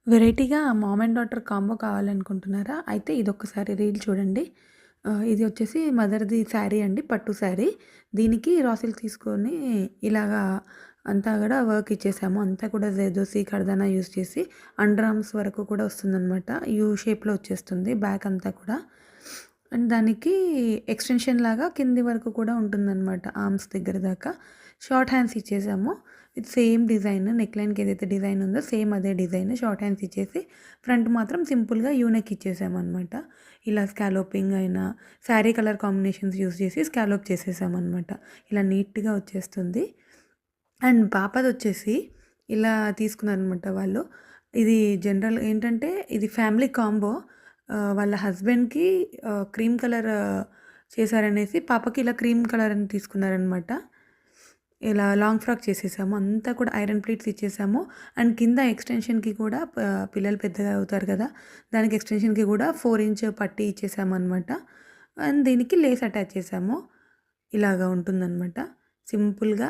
వెరైటీగా mom and daughter combo కావాలనుకుంటున్నారా? అయితే ఇదొక్కసారి reel చూడండి. ఇది వచ్చేసి మదర్‌ది శారీ అండి. పట్టు శారీ. దీనికి రా సిల్క్ తీసుకొని ఇలాగా అంతా గూడా వర్క్ ఇచ్చేసాము. అంతా కూడా జర్దోసి, కర్దానా యూజ్ చేసి అండర్ ఆర్మ్స్ వరకు కూడా వస్తుందనమాట. యూ షేప్‌లో వచ్చేస్తుంది బ్యాక్ అంతా కూడా. అండ్ దానికి ఎక్స్‌టెన్షన్ లాగా కింది వరకు కూడా ఉంటుందనమాట. ఆర్మ్స్ దగ్గర దాకా. షార్ట్ హ్యాండ్స్ ఇచ్చేసాము. ఇది సేమ్ డిజైన్ నెక్ లైన్‌కి ఏదైతే డిజైన్ ఉందో సేమ్ అదే డిజైన్ షార్ట్ హ్యాండ్స్ ఇచ్చేసి ఫ్రంట్ మాత్రం సింపుల్‌గా యూ నెక్ ఇచ్చేసామనమాట. ఇలా స్కాలోపింగ్ అయినా శారీ కలర్ కాంబినేషన్స్ యూజ్ చేసి స్కాలోప్ చేసేసామనమాట. ఇలా నీట్‌గా వచ్చేస్తుంది. అండ్ పాపదొచ్చేసి ఇలా తీసుకున్నారనమాట వాళ్ళు. ఇది జనరల్ ఏంటంటే ఇది ఫ్యామిలీ కాంబో. వాళ్ళ హస్బెండ్‌కి క్రీమ్ కలర్ చేశారనేసి పాపకి ఇలా క్రీమ్ కలర్ అని తీసుకున్నారనమాట. ఇలా లాంగ్ ఫ్రాక్ చేసేసాము. అంతా కూడా ఐరన్ ప్లేట్స్ ఇచ్చేసాము. అండ్ కింద ఎక్స్‌టెన్షన్‌కి కూడా పిల్లలు పెద్దగా అవుతారు కదా! దానికి ఎక్స్‌టెన్షన్‌కి కూడా 4 ఇంచ్ పట్టీ ఇచ్చేసామనమాట. అండ్ దీనికి లేస్ అటాచ్ చేసాము. ఇలాగా ఉంటుందనమాట. సింపుల్‌గా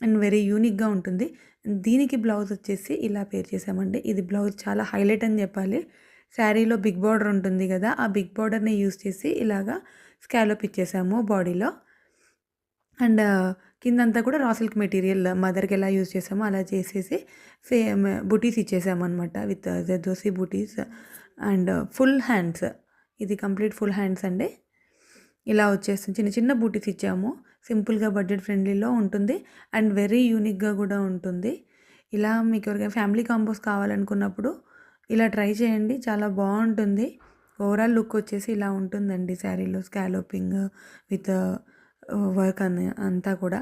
అండ్ వెరీ యూనిక్‌గా ఉంటుంది. దీనికి బ్లౌజ్ వచ్చేసి ఇలా పేర్ చేసామండి. ఇది బ్లౌజ్ చాలా హైలైట్ అని చెప్పాలి. శారీలో బిగ్ బార్డర్ ఉంటుంది కదా! ఆ బిగ్ బార్డర్‌ని యూజ్ చేసి ఇలాగా స్కాలప్ ఇచ్చేసాము బాడీలో. అండ్ కిందంతా కూడా రా సిల్క్ మెటీరియల్ మదర్‌కి ఎలా యూజ్ చేసామో అలా చేసేసి same buttis ఇచ్చేసామనమాట. With zardozi buttis and full hands. ఇది కంప్లీట్ ఫుల్ హ్యాండ్స్ అండి. ఇలా వచ్చేస్తుంది. చిన్న చిన్న బూటీస్ ఇచ్చాము. సింపుల్‌గా బడ్జెట్ ఫ్రెండ్లీలో ఉంటుంది. అండ్ వెరీ యూనిక్‌గా కూడా ఉంటుంది. ఇలా మీకు ఎవరికైనా ఫ్యామిలీ కాంబోస్ కావాలనుకున్నప్పుడు ఇలా ట్రై చేయండి. చాలా బావుంటుంది. ఓవరాల్ లుక్ వచ్చేసి ఇలా ఉంటుందండి శారీలో స్కాలోపింగ్ విత్ వర్క్ అంతా కూడా.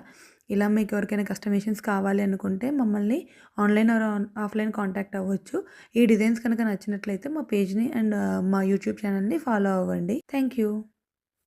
ఇలా మీకు ఎవరికైనా కస్టమైజేషన్స్ కావాలి అనుకుంటే మమ్మల్ని ఆన్‌లైన్ ఆర్ ఆఫ్‌లైన్ కాంటాక్ట్ అవ్వచ్చు. ఈ డిజైన్స్ కనుక నచ్చినట్లయితే మా పేజ్‌ని అండ్ మా యూట్యూబ్ ఛానల్‌ని ఫాలో అవ్వండి. Thank you.